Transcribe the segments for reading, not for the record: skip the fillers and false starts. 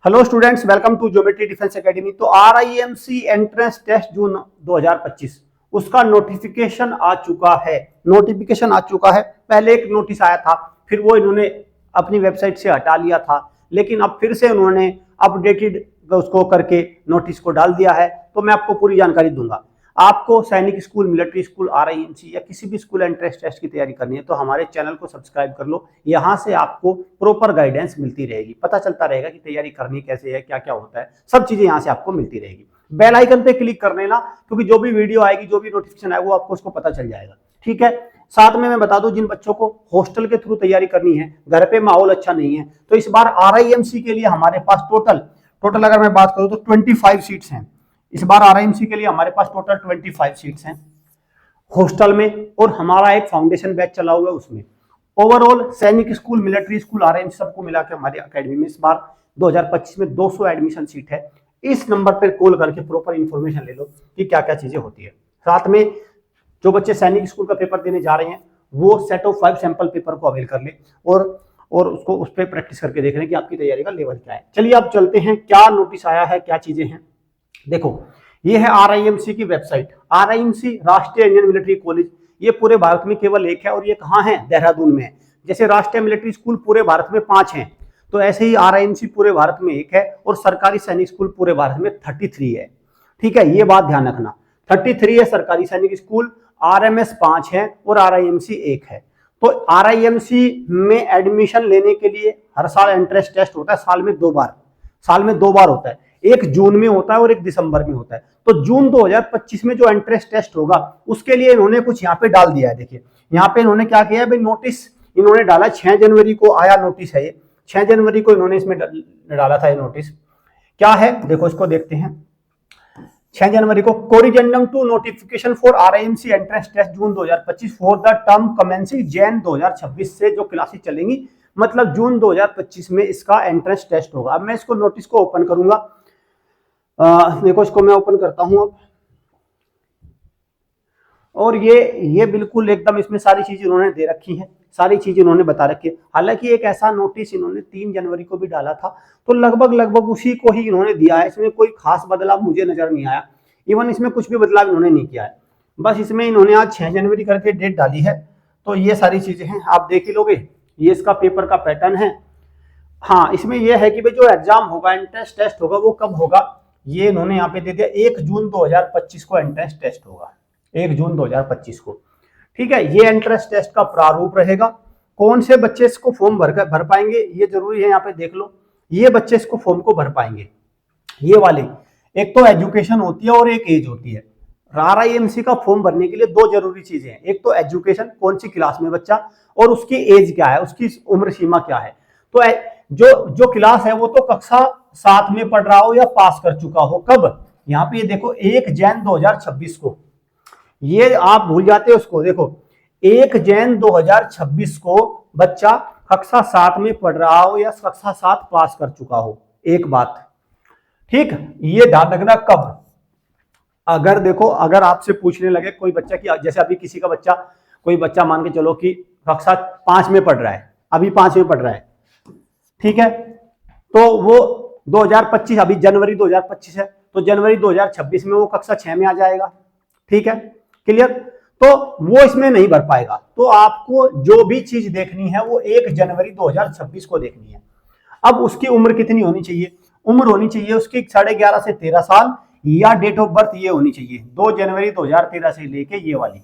Hello students, welcome to geometry defence academy. तो RIMC entrance test June 2025 उसका notification आ चुका है। पहले एक नोटिस आया था, फिर वो इन्होंने अपनी वेबसाइट से हटा लिया था, लेकिन अब फिर से उन्होंने अपडेटेड उसको करके नोटिस को डाल दिया है। तो मैं आपको पूरी जानकारी दूंगा। आपको सैनिक स्कूल, मिलिट्री स्कूल, आरआईएमसी या किसी भी स्कूल एंट्रेंस टेस्ट की तैयारी करनी है तो हमारे चैनल को सब्सक्राइब कर लो। यहाँ से आपको प्रॉपर गाइडेंस मिलती रहेगी, पता चलता रहेगा कि तैयारी करनी कैसे है, क्या क्या होता है, सब चीजें यहाँ से आपको मिलती रहेगी। बेल आइकन पे क्लिक कर लेना, क्योंकि जो भी वीडियो आएगी, जो भी नोटिफिकेशन आएगा, वो आपको उसको पता चल जाएगा। ठीक है। साथ में मैं बता दूं, जिन बच्चों को हॉस्टल के थ्रू तैयारी करनी है, घर पे माहौल अच्छा नहीं है, तो इस बार आरआईएमसी के लिए हमारे पास टोटल अगर मैं बात करूं तो 25 सीट्स हैं। इस बार आरआईएमसी के लिए हमारे पास टोटल 25 सीट्स हैं हॉस्टल में, और हमारा एक फाउंडेशन बैच चला हुआ है उसमें। ओवरऑल सैनिक स्कूल, मिलिट्री स्कूल, आरआईएमसी सबको मिला के हमारी अकेडमी में इस बार 2025 में 200 एडमिशन सीट है। इस नंबर पर कॉल करके प्रॉपर इंफॉर्मेशन ले लो कि क्या क्या चीजें होती है। साथ में जो बच्चे सैनिक स्कूल का पेपर देने जा रहे हैं वो सेट ऑफ 5 सैंपल पेपर को अवेल कर ले और उसको उस पर प्रैक्टिस करके देख लें कि आपकी तैयारी का लेवल क्या है। चलिए आप चलते हैं, क्या नोटिस आया है, क्या चीजें हैं। देखो, ये है आरआईएमसी की वेबसाइट। आरआईएमसी राष्ट्रीय इंडियन मिलिट्री कॉलेज, ये पूरे भारत में केवल एक है, और ये कहाँ है? देहरादून में है। जैसे राष्ट्रीय मिलिट्री स्कूल पूरे भारत में 5 हैं, तो ऐसे ही आरआईएमसी पूरे भारत में एक है, और सरकारी सैनिक स्कूल पूरे भारत में 33 है। ठीक है, ये बात ध्यान रखना। 33 है सरकारी सैनिक स्कूल, आरएमएस 5 है और आरआईएमसी 1 है। तो आरआईएमसी में एडमिशन लेने के लिए हर साल एंट्रेंस टेस्ट होता है, साल में दो बार होता है। एक जून में होता है और एक दिसंबर में होता है। तो जून 2025 में जो एंट्रेंस टेस्ट होगा उसके लिए इन्होंने कुछ यहाँ पे डाल दिया है। देखिए, यहाँ पे इन्होंने क्या किया है भाई, नोटिस इन्होंने डाला। 6 जनवरी को आया नोटिस है ये। 6 जनवरी को इन्होंने इसमें डाला था ये नोटिस। क्या है देखो, इसको देखते हैं। 6 जनवरी को corrigendum to notification for RIMC entrance test June 2025 for the term commencing Jan 2026 से जो क्लासेस चलेंगी, मतलब जून 2025 में इसका एंट्रेंस टेस्ट होगा। अब मैं इसको नोटिस को ओपन करूंगा। देखो, इसको मैं ओपन करता हूं अब, और ये बिल्कुल एकदम इसमें सारी चीजें इन्होंने दे रखी हैं, सारी चीजें इन्होंने बता रखी है। हालांकि एक ऐसा नोटिस इन्होंने 3 जनवरी को भी डाला था, तो लगभग उसी को ही इन्होंने दिया है। इसमें कोई खास बदलाव मुझे नजर नहीं आया। इवन इसमें कुछ भी बदलाव इन्होंने नहीं किया है। बस इसमें इन्होंने आज 6 जनवरी करके डेट डाली है। तो ये सारी चीजें हैं, आप देख ही लोगे। ये इसका पेपर का पैटर्न है। हाँ, इसमें यह है कि भाई जो एग्जाम होगा, एंट्रेंस टेस्ट होगा, वो कब होगा, ये इन्होंने यहाँ पे दे दिया। 1 जून 2025 को एंट्रेंस टेस्ट होगा, 1 जून 2025 को। ठीक है, ये एंट्रेंस टेस्ट का प्रारूप रहेगा। कौन से बच्चे इसको फॉर्म भर पाएंगे, ये जरूरी है। यहाँ पे देख लो, ये बच्चे इसको फॉर्म को भर पाएंगे, ये वाले। एक तो एजुकेशन होती है और एक एज होती है। आरआईएमसी का फॉर्म भरने के लिए 2 जरूरी चीजें हैं। एक तो एजुकेशन, कौन सी क्लास में बच्चा, और उसकी एज क्या है, उसकी उम्र सीमा क्या है। तो जो क्लास है वो तो कक्षा 7 में पढ़ रहा हो या पास कर चुका हो। कब? यहाँ पे देखो 1 जैन 2026 को। ये आप भूल जाते हो उसको। देखो, 1 जैन 2026 को बच्चा कक्षा 7 में पढ़ रहा हो या कक्षा 7 पास कर चुका हो। एक बात, ठीक, ये ध्यान रखना। कब? अगर देखो, अगर आपसे पूछने लगे कोई बच्चा की, जैसे अभी किसी का बच्चा, कोई बच्चा मान के चलो कि कक्षा 5 में पढ़ रहा है, अभी 5 में पढ़ रहा है, ठीक है, तो वो 2025, अभी जनवरी 2025 है, तो जनवरी 2026 में वो कक्षा 6 में आ जाएगा। ठीक है, क्लियर। तो वो इसमें नहीं भर पाएगा। तो आपको जो भी चीज देखनी है वो 1 जनवरी 2026 को देखनी है। अब उसकी उम्र कितनी होनी चाहिए? उम्र होनी चाहिए उसकी 11.5 से 13 साल, या डेट ऑफ बर्थ ये होनी चाहिए 2 जनवरी 2013 से लेके ये वाली,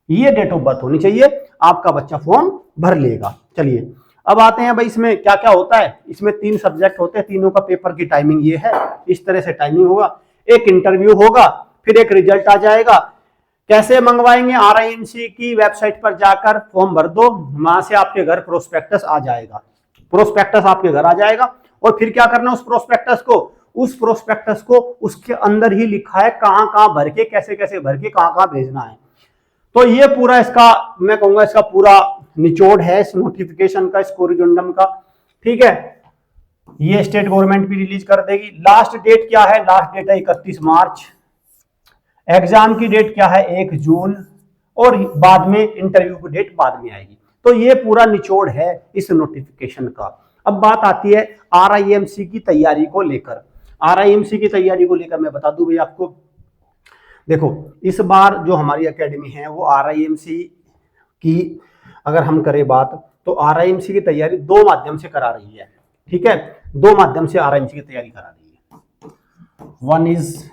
ये डेट ऑफ बर्थ होनी चाहिए। आपका बच्चा फॉर्म भर लेगा। चलिए, अब आते हैं भाई, इसमें क्या क्या होता है। इसमें 3 सब्जेक्ट होते हैं, तीनों का पेपर की टाइमिंग ये है। इस तरह से टाइमिंग होगा। एक इंटरव्यू होगा, फिर एक रिजल्ट आ जाएगा। कैसे मंगवाएंगे? आरआईएमसी की वेबसाइट पर जाकर फॉर्म भर दो, वहां से आपके घर प्रोस्पेक्टस आ जाएगा। प्रोस्पेक्टस आपके घर आ जाएगा, और फिर क्या करना, उस प्रोस्पेक्टस को उसके अंदर ही लिखा है कहां कहां भर के, कैसे कैसे भर के, कहां कहां भेजना है। तो ये पूरा इसका, मैं कहूंगा इसका पूरा निचोड़ है इस नोटिफिकेशन का, इस कोरिजेंडम का। ठीक है, ये स्टेट गवर्नमेंट भी रिलीज कर देगी। लास्ट डेट क्या है? लास्ट डेट है 31 मार्च। एग्जाम की डेट क्या है? 1 जून। और बाद में इंटरव्यू की डेट बाद में आएगी। तो ये पूरा निचोड़ है इस नोटिफिकेशन का। अब बात आती है RIMC की तैयारी को लेकर। RIMC की तैयारी को लेकर मैं बता दूं भाई आपको, देखो इस बार जो हमारी एकेडमी है वो RIMC की अगर हम करें बात तो RIMC की तैयारी दो माध्यम से करा रही है, ठीक है, दो माध्यम से RIMC की तैयारी करा रही है। वन इज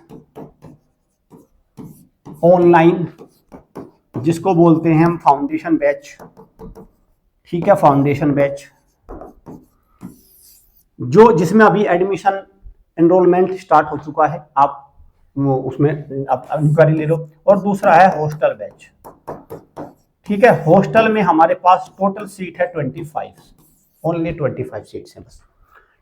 ऑनलाइन, जिसको बोलते हैं हम फाउंडेशन बैच, ठीक है, फाउंडेशन बैच जो जिसमें अभी एडमिशन एनरोलमेंट स्टार्ट हो चुका है, आप वो उसमें आप इंक्वायरी ले लो। और दूसरा है हॉस्टल बैच, ठीक है, हॉस्टल में हमारे पास टोटल सीट है 25, ओनली 25 सीट्स हैं बस,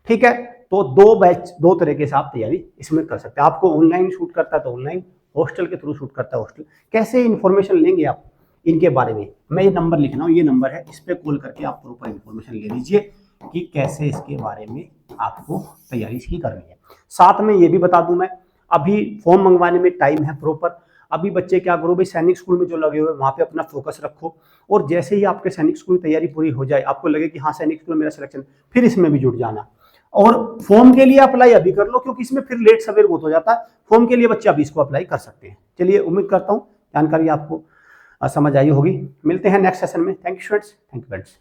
ठीक है। तो दो बैच, दो तरीके से आप तैयारी इसमें कर सकते हैं। आपको ऑनलाइन शूट करता है तो ऑनलाइन, हॉस्टल के थ्रू शूट करता है हॉस्टल। कैसे इन्फॉर्मेशन लेंगे आप इनके बारे में, मैं ये नंबर लिख रहा हूँ, ये नंबर है, इस पर कॉल करके आप प्रॉपर इन्फॉर्मेशन ले लीजिए कि कैसे इसके बारे में आपको तैयारी इसकी करनी है। साथ में ये भी बता दूं मैं, अभी फॉर्म मंगवाने में टाइम है प्रॉपर। अभी बच्चे क्या करो भाई, सैनिक स्कूल में जो लगे हुए वहां पे अपना फोकस रखो, और जैसे ही आपके सैनिक स्कूल की तैयारी पूरी हो जाए, आपको लगे कि हाँ सैनिक स्कूल मेरा सिलेक्शन, फिर इसमें भी जुट जाना। और फॉर्म के लिए अप्लाई अभी कर लो, क्योंकि इसमें फिर लेट सवेर बहुत हो जाता है। फॉर्म के लिए बच्चे अभी इसको अप्लाई कर सकते हैं। चलिए, उम्मीद करता हूँ जानकारी आपको समझ आई होगी। मिलते हैं नेक्स्ट सेशन में। Thank you students, thank you friends.